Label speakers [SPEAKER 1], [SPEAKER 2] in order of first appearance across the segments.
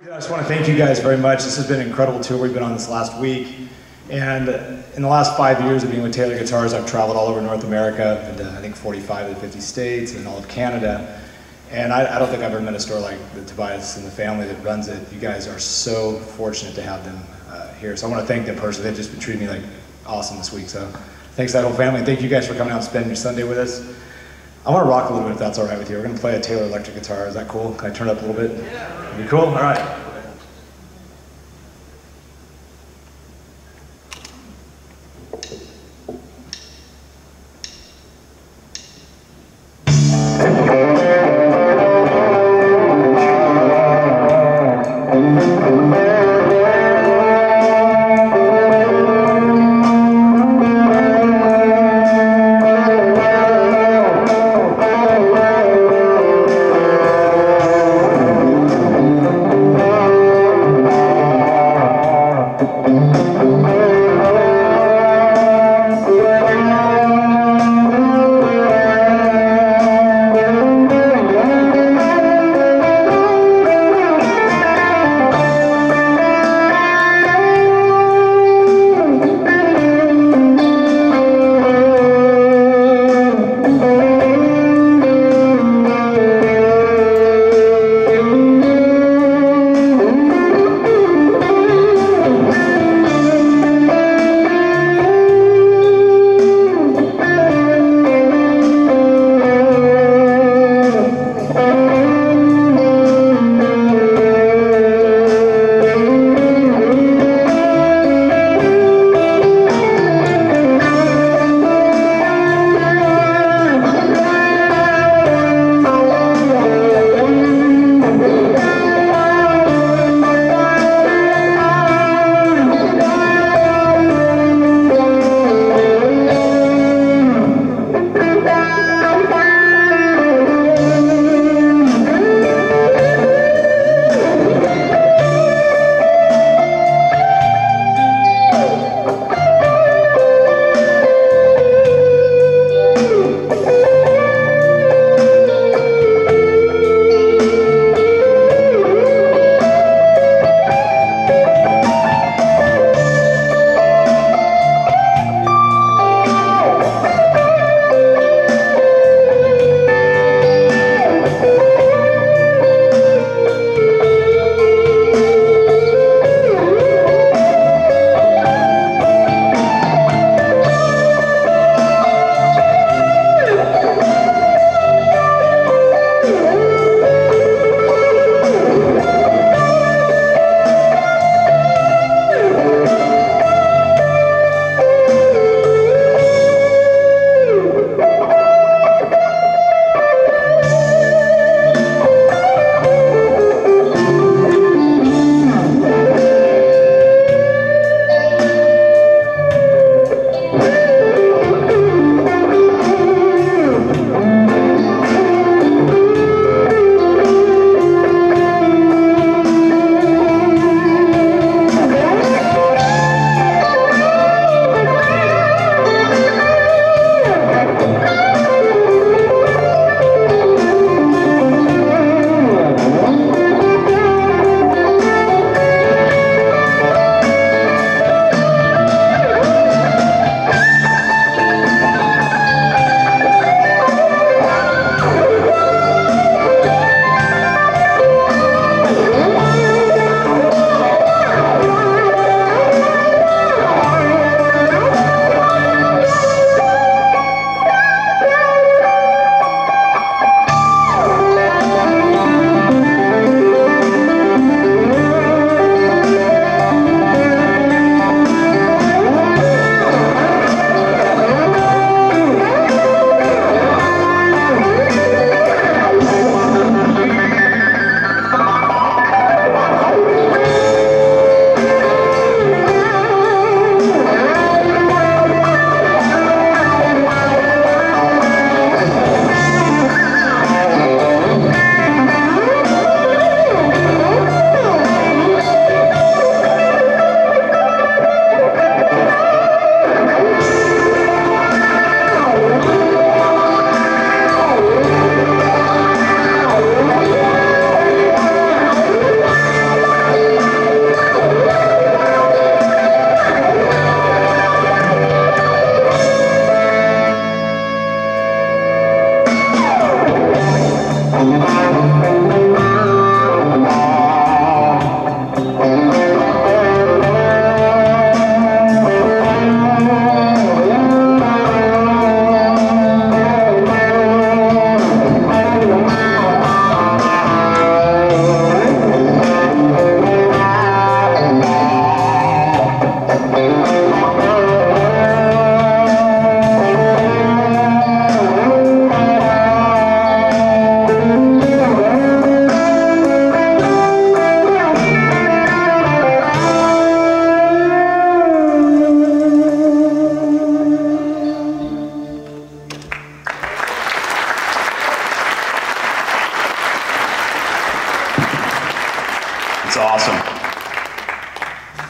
[SPEAKER 1] I just want to thank you guys very much. This has been an incredible tour we've been on this last week. And in the last 5 years of being with Taylor Guitars, I've traveled all over North America, been to I think 45 of the 50 states and all of Canada. And I don't think I've ever met a store like the Tobias and the family that runs it. You guys are so fortunate to have them here. So I want to thank them personally. They've just been treating me like awesome this week. So thanks to that whole family. And thank you guys for coming out and spending your Sunday with us. I want to rock a little bit if that's all right with you. We're going to play a Taylor electric guitar. Is that cool? Can I turn it up a little bit? Yeah. You cool? All right.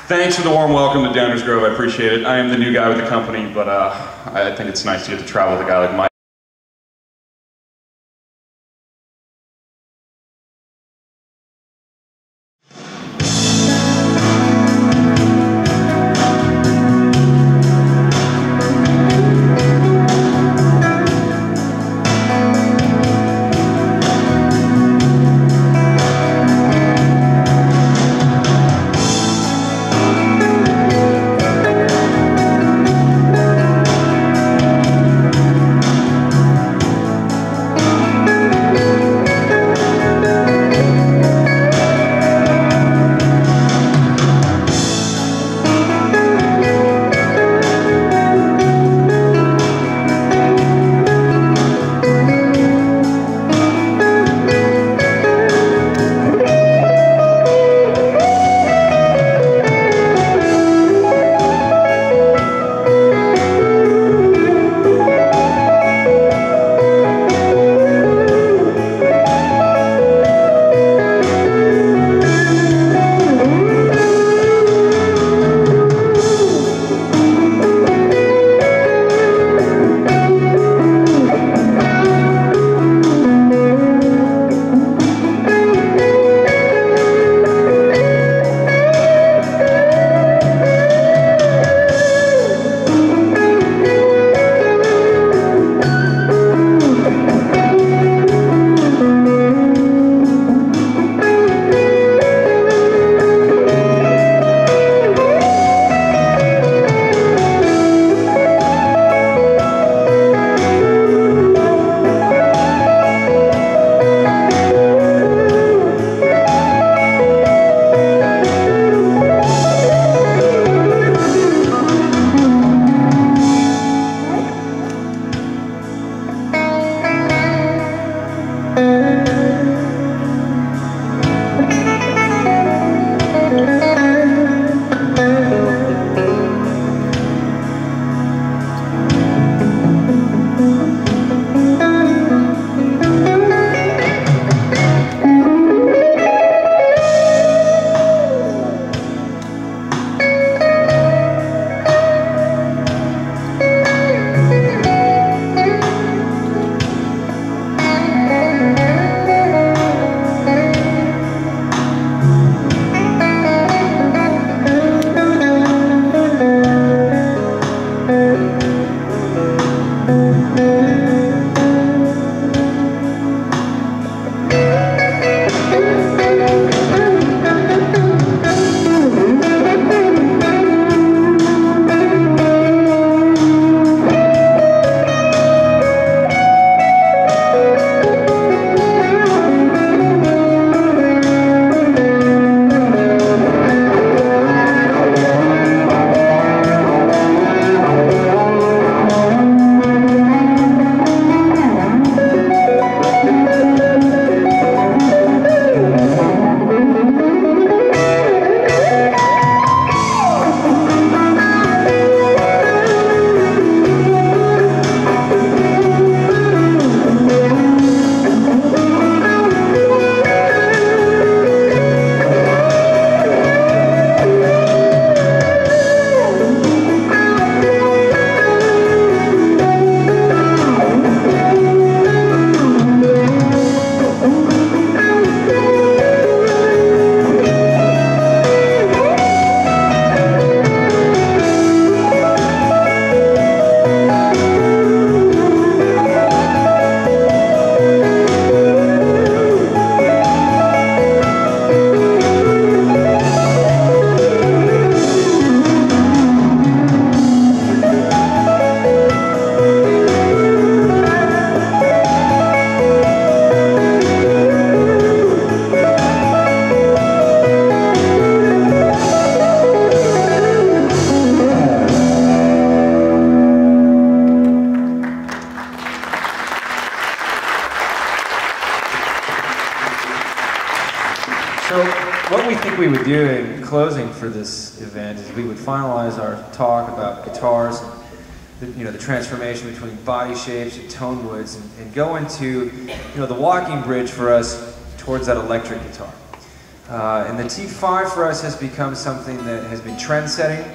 [SPEAKER 2] Thanks for the warm welcome to Downers Grove, I appreciate it. I am the new guy with the company, but I think it's nice to get to travel with a guy like Mike.
[SPEAKER 3] So what we think we would do in closing for this event is we would finalize our talk about guitars, the transformation between body shapes and tone woods, and go into the walking bridge for us towards that electric guitar. And the T5 for us has become something that has been trend-setting.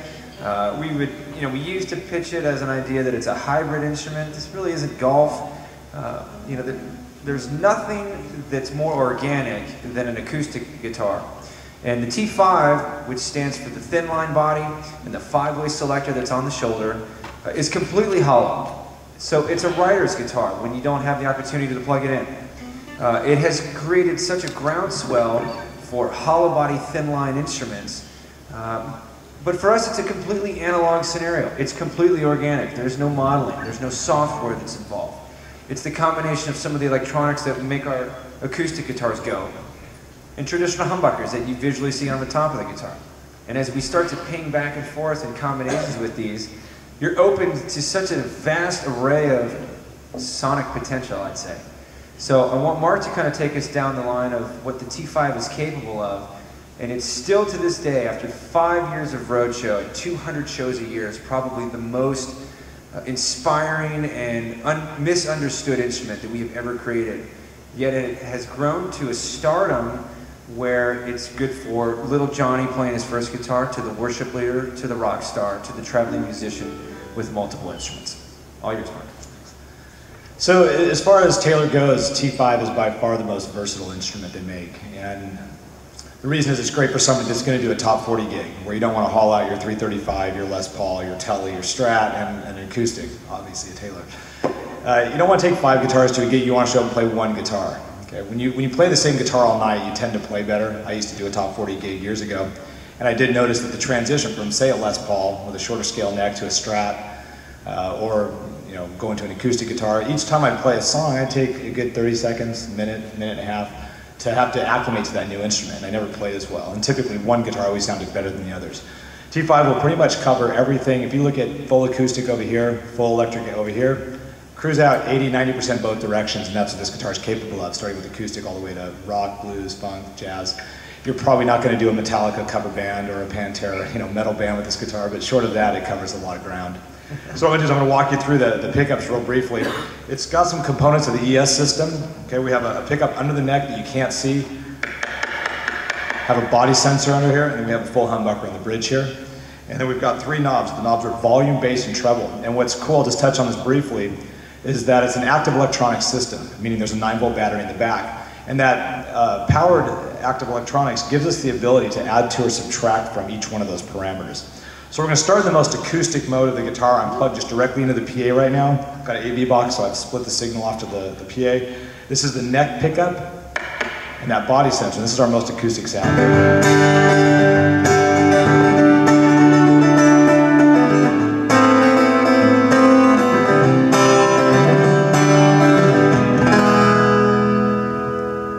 [SPEAKER 3] We used to pitch it as an idea that it's a hybrid instrument. This really isn't golf. There's nothing that's more organic than an acoustic guitar. And the T5, which stands for the thin line body and the 5-way selector that's on the shoulder, is completely hollow. So it's a writer's guitar when you don't have the opportunity to plug it in. It has created such a groundswell for hollow body thin line instruments. But for us, it's a completely analog scenario. It's completely organic. There's no modeling. There's no software that's involved. It's the combination of some of the electronics that make our acoustic guitars go, and traditional humbuckers that you visually see on the top of the guitar. And as we start to ping back and forth in combinations with these, you're open to such a vast array of sonic potential, I'd say. So I want Marc to kind of take us down the line of what the T5 is capable of. And it's still to this day, after 5 years of Roadshow and 200 shows a year, is probably the most inspiring and misunderstood instrument that we have ever created. Yet it has grown to a stardom where it's good for little Johnny playing his first guitar, to the worship leader, to the rock star, to the traveling musician with multiple instruments. All yours, Marc.
[SPEAKER 1] So as far as Taylor goes, T5 is by far the most versatile instrument they make. And the reason is it's great for somebody that's going to do a top 40 gig, where you don't want to haul out your 335, your Les Paul, your Tele, your Strat, and an acoustic, obviously a Taylor. You don't want to take 5 guitars to a gig, you want to show up and play 1 guitar. Okay? When you play the same guitar all night, you tend to play better. I used to do a top 40 gig years ago, and I did notice that the transition from, say, a Les Paul with a shorter scale neck to a Strat, or going to an acoustic guitar, each time I play a song, I take a good 30 seconds, minute and a half, to have to acclimate to that new instrument. I never played as well, and typically one guitar always sounded better than the others. T5 will pretty much cover everything. If you look at full acoustic over here, full electric over here, cruise out 80–90% both directions, and that's what this guitar is capable of, starting with acoustic all the way to rock, blues, funk, jazz. You're probably not going to do a Metallica cover band or a Pantera, metal band with this guitar, but short of that, it covers a lot of ground. So what I'm going to do is I'm going to walk you through the pickups real briefly. It's got some components of the ES system. Okay, we have a pickup under the neck that you can't see. Have a body sensor under here, and then we have a full humbucker on the bridge here. And then we've got 3 knobs. The knobs are volume, bass, and treble. And what's cool, I'll just touch on this briefly, is that it's an active electronic system, meaning there's a 9-volt battery in the back. And that powered active electronics gives us the ability to add to or subtract from each one of those parameters. So we're going to start in the most acoustic mode of the guitar. I'm plugged just directly into the PA right now. I've got an AV box, so I've split the signal off to the PA. This is the neck pickup and that body sensor. This is our most acoustic sound.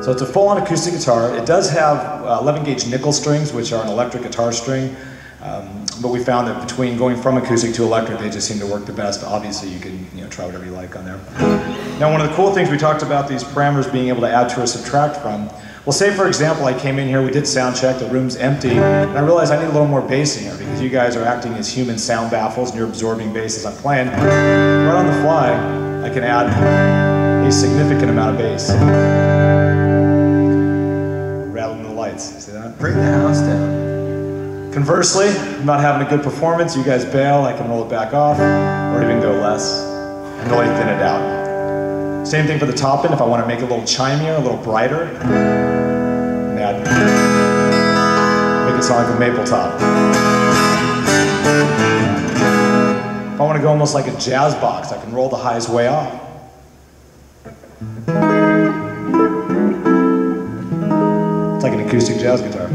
[SPEAKER 1] So it's a full-on acoustic guitar. It does have 11-gauge nickel strings, which are an electric guitar string. But we found that between going from acoustic to electric, they just seem to work the best. Obviously, you can try whatever you like on there. Now, one of the cool things we talked about these parameters being able to add to or subtract from. Well, say for example, I came in here, we did sound check, the room's empty, and I realized I need a little more bass in here because you guys are acting as human sound baffles and you're absorbing bass as I'm playing. Right on the fly, I can add a significant amount of bass. Rattling the lights, see that?
[SPEAKER 3] Bring the house down.
[SPEAKER 1] Conversely, I'm not having a good performance, you guys bail, I can roll it back off, or even go less, and really thin it out. Same thing for the top end, if I want to make it a little chimier, a little brighter, and make it sound like a maple top. If I want to go almost like a jazz box, I can roll the highs way off. It's like an acoustic jazz guitar.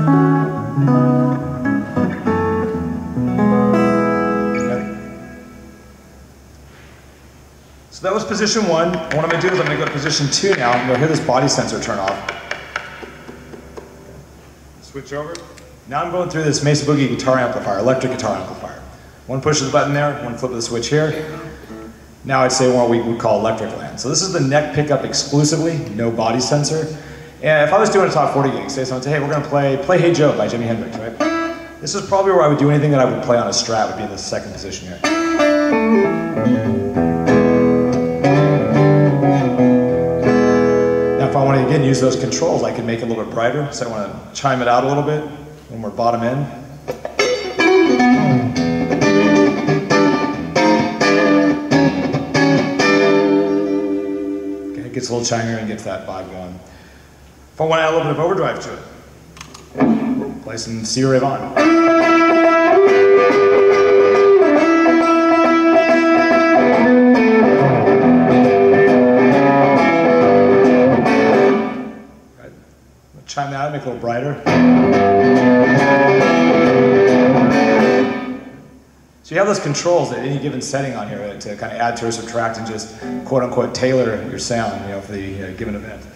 [SPEAKER 1] So that was position 1. And what I'm going to do is I'm going to go to position 2 now, and you'll hear this body sensor turn off. Switch over. Now I'm going through this Mesa Boogie guitar amplifier, electric guitar amplifier. One pushes the button there, one flip of the switch here. Now I'd say what we would call electric land. So this is the neck pickup exclusively, no body sensor. And if I was doing a top 40 gig, say someone say, hey, we're gonna play Hey Joe by Jimi Hendrix, right? This is probably where I would do anything that I would play on a Strat would be in the second position here. Now if I want to again use those controls, I can make it a little bit brighter. So I want to chime it out a little bit when we're bottom in. Okay, it gets a little chimier and gets that vibe going. If I want to add a little bit of overdrive to it, play some C. Ray Vaughan. Chime that out, make it a little brighter. So you have those controls at any given setting on here to kind of add to or subtract and just quote unquote tailor your sound, for the given event.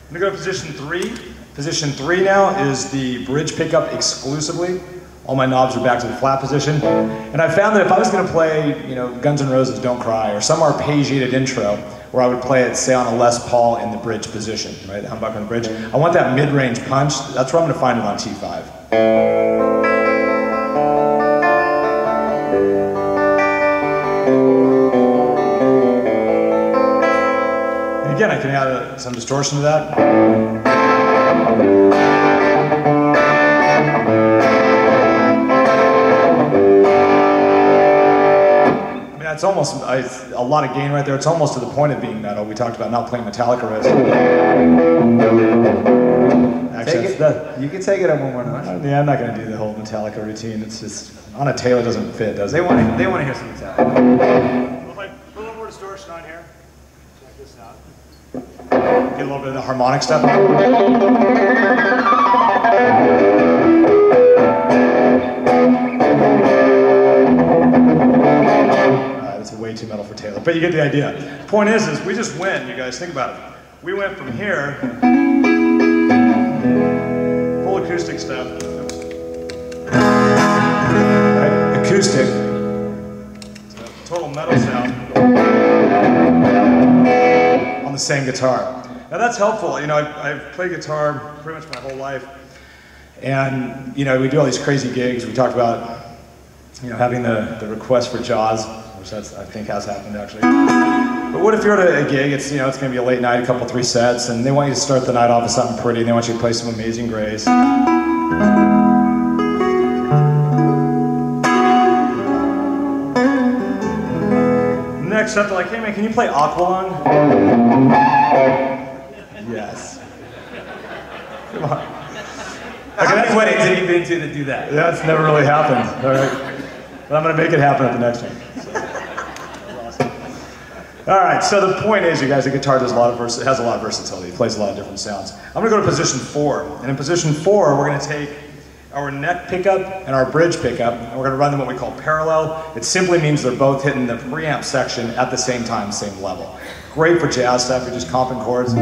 [SPEAKER 1] I'm gonna go to position 3. Position 3 now is the bridge pickup exclusively. All my knobs are back to the flat position. And I found that if I was gonna play, Guns N' Roses Don't Cry, or some arpeggiated intro, where I would play it, say, on a Les Paul in the bridge position, right? The humbucker on the bridge. I want that mid-range punch. That's where I'm gonna find it on T5. And again, I can add some distortion to that. It's almost a lot of gain right there. It's almost to the point of being metal. We talked about not playing Metallica riffs. Actually,
[SPEAKER 3] you can take it up one more notch.
[SPEAKER 1] Yeah, I'm not going to do the whole Metallica routine. It's just on a Taylor doesn't fit, does it?
[SPEAKER 3] They want to hear some Metallica.
[SPEAKER 1] Well, if I put a little more distortion on here, check this out. Get a little bit of the harmonic stuff. That's way too metal for Taylor, but you get the idea. Point is we just went, you guys, think about it. We went from here, full acoustic stuff, right? Acoustic, total metal sound on the same guitar. Now that's helpful. I've played guitar pretty much my whole life, and we do all these crazy gigs. We talked about having the request for Jaws, which I think has happened actually. But what if you're at a gig, it's going to be a late night, a couple, 3 sets, and they want you to start the night off with something pretty, and they want you to play some Amazing Grace. Next up, they're like, hey man, can you play Aqualung? Yes. Come on.
[SPEAKER 3] How many weddings have you been to that do that?
[SPEAKER 1] That's never really happened, all right? But I'm going to make it happen at the next one. All right, so the point is, you guys, the guitar has a lot of versatility. It plays a lot of different sounds. I'm going to go to position 4. And in position 4, we're going to take our neck pickup and our bridge pickup, and we're going to run them what we call parallel. It simply means they're both hitting the preamp section at the same time, same level. Great for jazz stuff, you're just comping chords.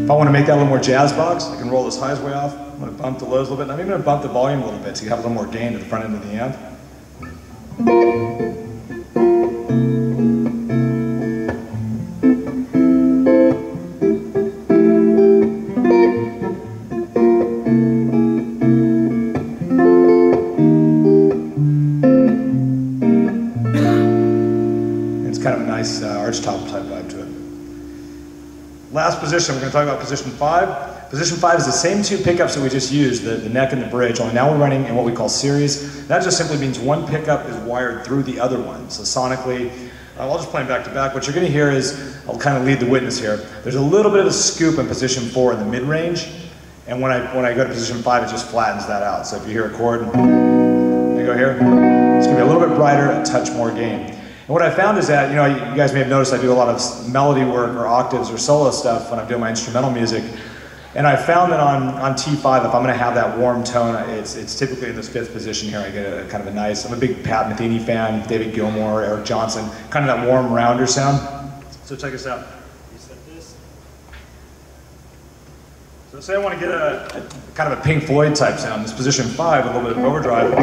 [SPEAKER 1] If I want to make that a little more jazz box, I can roll those highs way off. I'm going to bump the lows a little bit, and I'm even going to bump the volume a little bit so you have a little more gain to the front end of the amp. It's kind of a nice archtop type vibe to it. Last position, we're going to talk about position 5. Position 5 is the same 2 pickups that we just used, the neck and the bridge, only now we're running in what we call series. That just simply means one pickup is wired through the other one. So sonically, I'll just play them back to back. What you're going to hear is, I'll kind of lead the witness here, there's a little bit of a scoop in position 4 in the mid-range, and when I go to position 5, it just flattens that out. So if you hear a chord, you go here, it's going to be a little bit brighter, a touch more gain. And what I found is that, you guys may have noticed I do a lot of melody work or octaves or solo stuff when I'm doing my instrumental music. And I found that on T5, if I'm going to have that warm tone, it's typically in this 5th position here. I get a kind of a nice, I'm a big Pat Metheny fan, David Gilmour, Eric Johnson, kind of that warm rounder sound. So check this out. You set this. So say I want to get a kind of a Pink Floyd type sound, this position 5, a little bit of overdrive.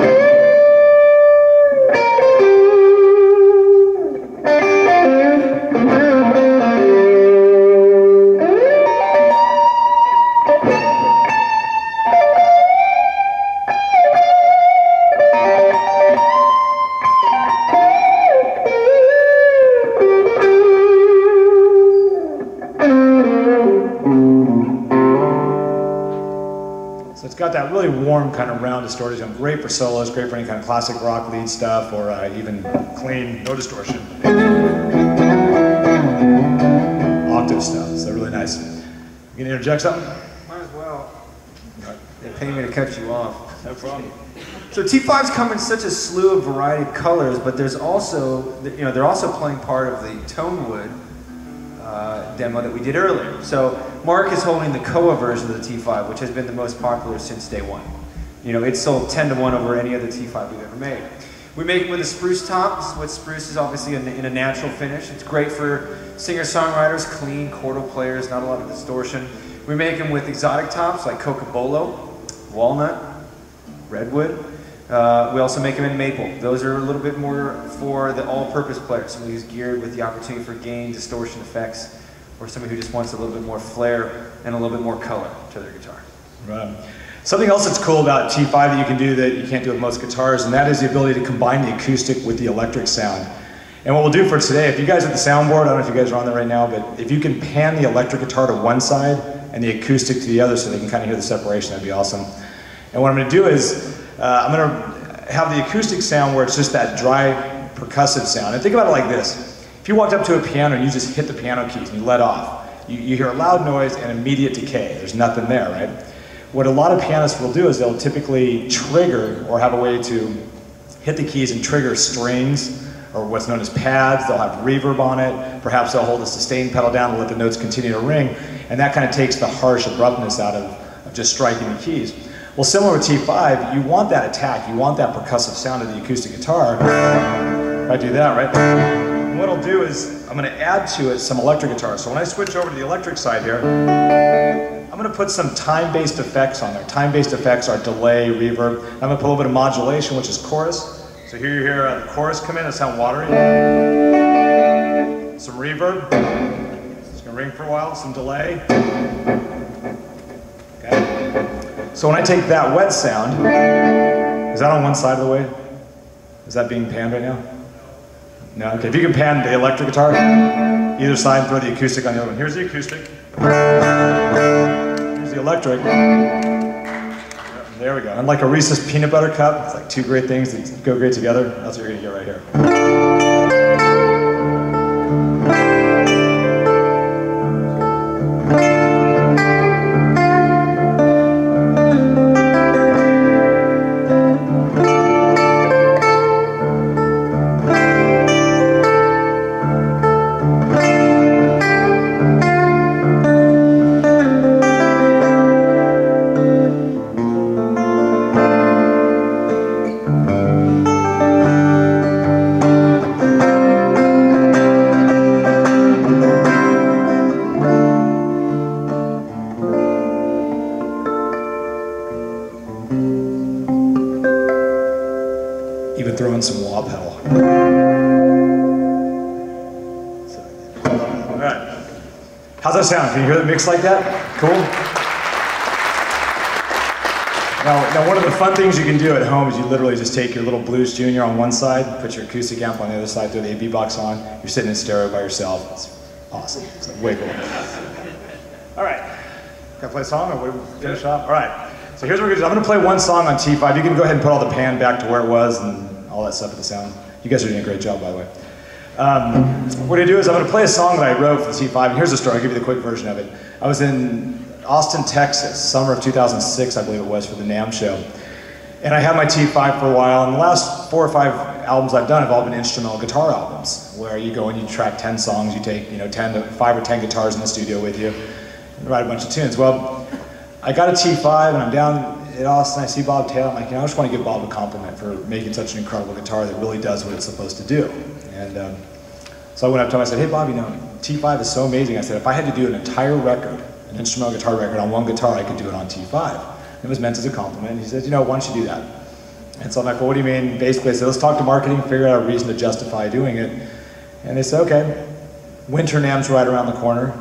[SPEAKER 1] that really warm kind of round distorted tone. Great for solos, great for any kind of classic rock lead stuff, or even clean, no distortion. Octave stuff, so really nice. You gonna interject something?
[SPEAKER 3] Might as well. They pay me to cut you off.
[SPEAKER 1] No problem.
[SPEAKER 3] So T5s come in such a slew of variety of colors, but there's also, they're also playing part of the Tonewood demo that we did earlier. So Mark is holding the Koa version of the T5, which has been the most popular since day one. It's sold 10 to 1 over any other T5 we've ever made. We make it with a spruce top. What spruce is obviously in a natural finish. It's great for singer-songwriters, clean chordal players, not a lot of distortion. We make them with exotic tops like cocobolo, walnut, redwood. We also make them in maple. Those are a little bit more for the all-purpose player, somebody who's geared with the opportunity for gain, distortion effects, or somebody who just wants a little bit more flair and a little bit more color to their guitar.
[SPEAKER 1] Right. Something else that's cool about T5 that you can do that you can't do with most guitars, and that is the ability to combine the acoustic with the electric sound. And what we'll do for today, if you guys are at the soundboard, I don't know if you guys are on there right now, but if you can pan the electric guitar to one side and the acoustic to the other so they can kind of hear the separation, that'd be awesome. And what I'm going to do is, I'm going to have the acoustic sound where it's just that dry, percussive sound. And think about it like this. If you walked up to a piano and you just hit the piano keys and you let off, you hear a loud noise and immediate decay. There's nothing there, right? What a lot of pianists will do is they'll typically trigger or have a way to hit the keys and trigger strings or what's known as pads. They'll have reverb on it. Perhaps they'll hold the sustain pedal down to let the notes continue to ring. And that kind of takes the harsh abruptness out of just striking the keys. Well, similar with T5, you want that attack, you want that percussive sound of the acoustic guitar. If I do that, right? And what I'll do is, I'm going to add to it some electric guitar. So when I switch over to the electric side here, I'm going to put some time-based effects on there. Time-based effects are delay, reverb. I'm going to put a little bit of modulation, which is chorus. So here you hear the chorus come in and sound watery. Some reverb. It's going to ring for a while, some delay. Okay. So when I take that wet sound, is that on one side of the way? Is that being panned right now? No? Okay, if you can pan the electric guitar, either side and throw the acoustic on the other one. Here's the acoustic. Here's the electric. There we go. And like a Reese's peanut butter cup, it's like two great things that go great together. That's what you're gonna get right here. Even throw in some wah pedal. All right. How's that sound? Can you hear the mix like that? Cool? Now, one of the fun things you can do at home is you literally just take your little Blues Junior on one side, put your acoustic amp on the other side, throw the AV box on, you're sitting in stereo by yourself. It's awesome. It's like way cool. All right. Can I play a song or what, finish off? All right. So here's what we're going to do. I'm going to play one song on T5. You can go ahead and put all the pan back to where it was and all that stuff with the sound. You guys are doing a great job, by the way. What we're going to do is I'm going to play a song that I wrote for the T5. And here's the story. I'll give you the quick version of it. I was in Austin, Texas, summer of 2006, I believe it was, for the NAMM show. And I had my T5 for a while. And the last 4 or 5 albums I've done have all been instrumental guitar albums, where you go and you track 10 songs. You take 5 or 10 guitars in the studio with you and write a bunch of tunes. Well, I got a T5 and I'm down at Austin, I see Bob Taylor, I'm like, I just want to give Bob a compliment for making such an incredible guitar that really does what it's supposed to do. And so I went up to him, I said, hey Bob, T5 is so amazing. I said, if I had to do an entire record, an instrumental guitar record on one guitar, I could do it on T5. It was meant as a compliment. He said, why don't you do that? And so I'm like, well, what do you mean? Basically, I said, let's talk to marketing, figure out a reason to justify doing it. And they said, okay, Winter NAMM's right around the corner.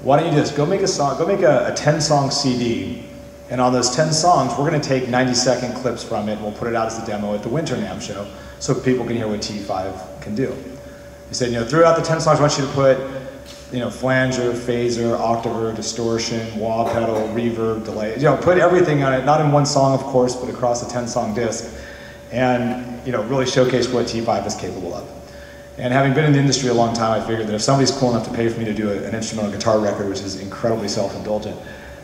[SPEAKER 1] Why don't you just go make a song, go make a 10-song CD, and on those 10 songs, we're going to take 90-second clips from it, and we'll put it out as a demo at the Winter NAMM show, so people can hear what T5 can do. He said, throughout the 10 songs, I want you to put flanger, phaser, octaver, distortion, wah pedal, reverb, delay. Put everything on it, not in one song, of course, but across a 10-song disc, and really showcase what T5 is capable of. And having been in the industry a long time, I figured that if somebody's cool enough to pay for me to do an instrumental guitar record, which is incredibly self-indulgent,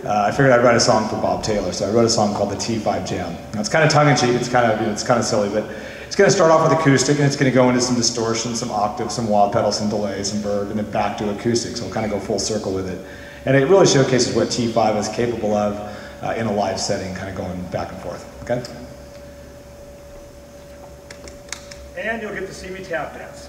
[SPEAKER 1] I figured I'd write a song for Bob Taylor. So I wrote a song called the T5 Jam. Now it's kind of tongue-in-cheek, it's kind of silly, but it's going to start off with acoustic, and it's going to go into some distortion, some octave, some wah pedal, some delay, some verb, and then back to acoustic. So we'll kind of go full circle with it. And it really showcases what T5 is capable of in a live setting, kind of going back and forth. Okay?
[SPEAKER 4] And you'll get to see me tap dance.